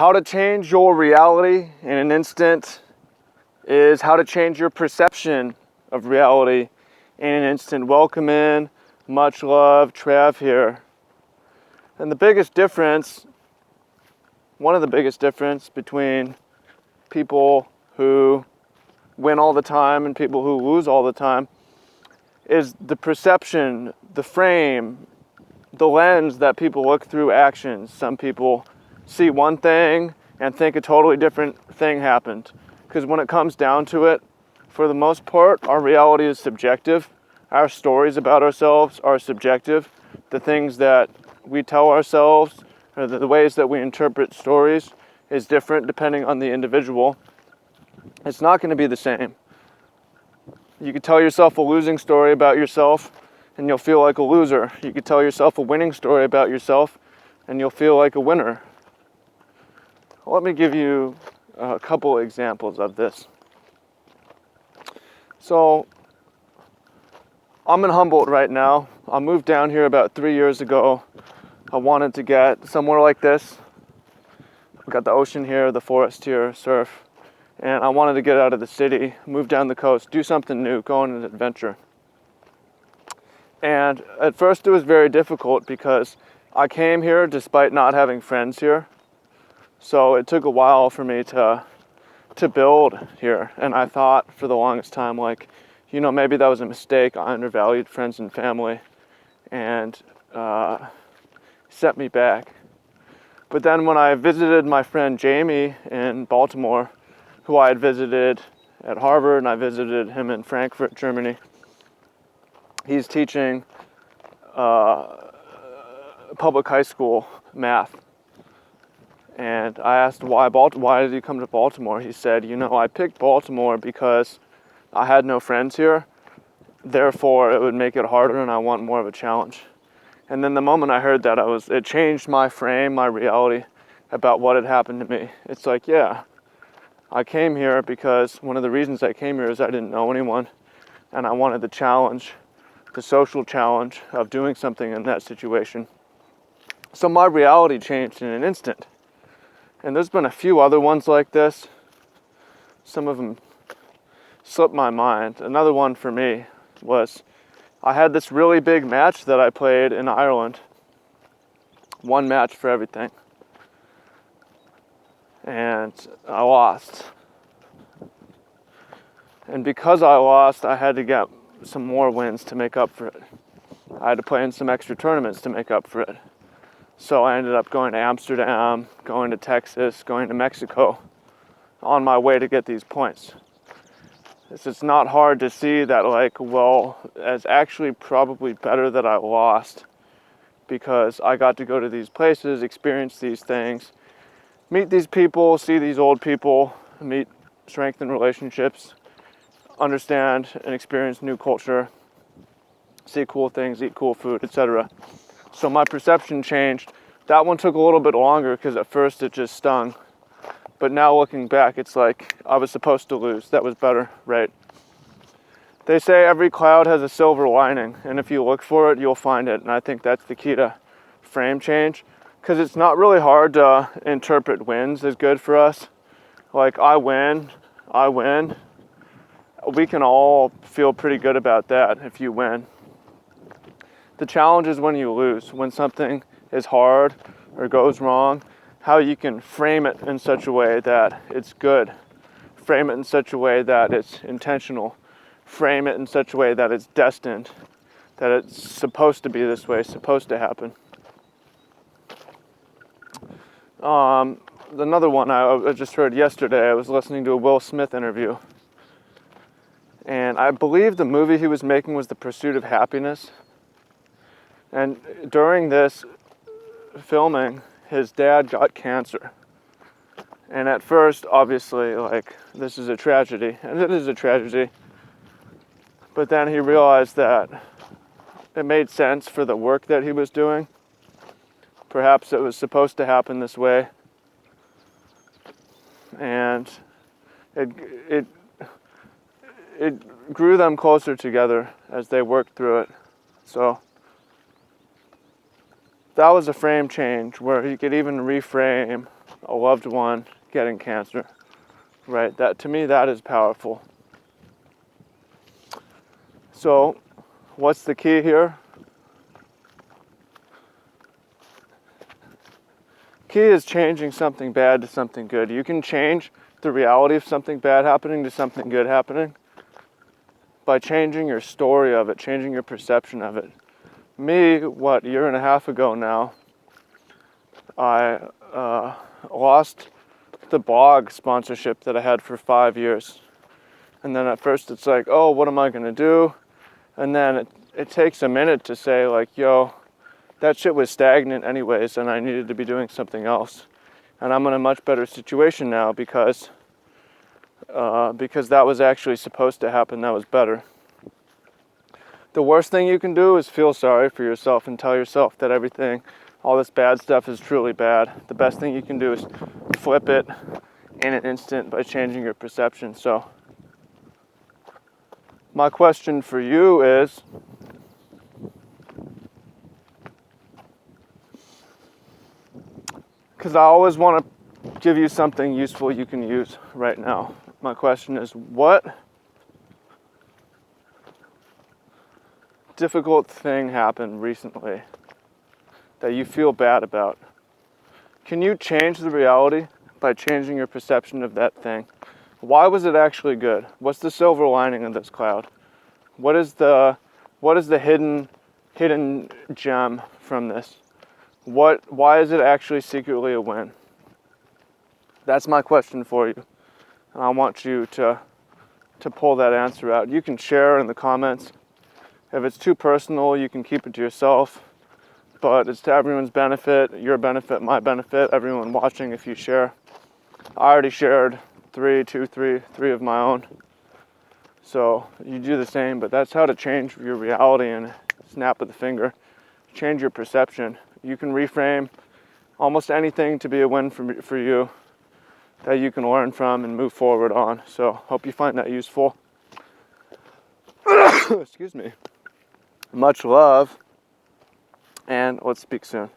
How to change your reality in an instant is how to change your perception of reality in an instant. Welcome in, much love, Trav here. And the biggest difference, one of the biggest difference between people who win all the time and people who lose all the time is the perception, the frame, the lens that people look through actions. Some people see one thing and think a totally different thing happened. Because when it comes down to it, for the most part, our reality is subjective. Our stories about ourselves are subjective. The things that we tell ourselves, or the ways that we interpret stories, is different depending on the individual. It's not going to be the same. You could tell yourself a losing story about yourself and you'll feel like a loser. You could tell yourself a winning story about yourself and you'll feel like a winner. Let me give you a couple examples of this. So, I'm in Humboldt right now. I moved down here about 3 years ago. I wanted to get somewhere like this. We've got the ocean here, the forest here, surf. And I wanted to get out of the city, move down the coast, do something new, go on an adventure. And at first it was very difficult because I came here despite not having friends here. So it took a while for me to build here. And I thought for the longest time, like, maybe that was a mistake. I undervalued friends and family and set me back. But then when I visited my friend Jamie in Baltimore, who I had visited at Harvard, and I visited him in Frankfurt, Germany. He's teaching public high school math. And I asked why did he come to Baltimore? He said, I picked Baltimore because I had no friends here. Therefore, it would make it harder and I want more of a challenge. And then the moment I heard that, it changed my frame, my reality about what had happened to me. It's like, yeah, I came here because one of the reasons I came here is I didn't know anyone and I wanted the challenge, the social challenge of doing something in that situation. So my reality changed in an instant. And there's been a few other ones like this. Some of them slipped my mind. Another one for me was I had this really big match that I played in Ireland. One match for everything. And I lost. And because I lost, I had to get some more wins to make up for it. I had to play in some extra tournaments to make up for it. So I ended up going to Amsterdam, going to Texas, going to Mexico on my way to get these points. It's not hard to see that, it's actually probably better that I lost because I got to go to these places, experience these things, meet these people, see these old people, strengthen relationships, understand and experience new culture, see cool things, eat cool food, etc. So my perception changed. That one took a little bit longer because at first it just stung. But now looking back, it's like I was supposed to lose. That was better, right? They say every cloud has a silver lining, and if you look for it, you'll find it. And I think that's the key to frame change, because it's not really hard to interpret wins as good for us. Like, I win. We can all feel pretty good about that if you win. The challenge is when you lose, when something is hard or goes wrong, how you can frame it in such a way that it's good. Frame it in such a way that it's intentional. Frame it in such a way that it's destined, that it's supposed to be this way, supposed to happen. Another one I just heard yesterday, I was listening to a Will Smith interview. And I believe the movie he was making was The Pursuit of Happiness. And during this filming, his dad got cancer. And at first, obviously, this is a tragedy. And it is a tragedy. But then he realized that it made sense for the work that he was doing. Perhaps it was supposed to happen this way. And it grew them closer together as they worked through it. So that was a frame change where he could even reframe a loved one getting cancer, right? That, to me, that is powerful. So what's the key here? Key is changing something bad to something good. You can change the reality of something bad happening to something good happening by changing your story of it, changing your perception of it. Me, a year and a half ago now, I lost the blog sponsorship that I had for 5 years. And then at first it's like, oh, what am I gonna do? And then it takes a minute to say like, yo, that shit was stagnant anyways, and I needed to be doing something else. And I'm in a much better situation now because that was actually supposed to happen. That was better. The worst thing you can do is feel sorry for yourself and tell yourself that all this bad stuff is truly bad. The best thing you can do is flip it in an instant by changing your perception. So my question for you is, because I always want to give you something useful you can use right now. My question is, what difficult thing happened recently that you feel bad about? Can you change the reality by changing your perception of that thing? Why was it actually good? What's the silver lining of this cloud? What is the hidden gem from this? Why is it actually secretly a win? That's my question for you. And I want you to pull that answer out. You can share in the comments. If it's too personal, you can keep it to yourself. But it's to everyone's benefit, your benefit, my benefit, everyone watching if you share. I already shared three of my own. So you do the same, but that's how to change your reality in a snap of the finger. Change your perception. You can reframe almost anything to be a win for you that you can learn from and move forward on. So hope you find that useful. Excuse me. Much love, and let's speak soon.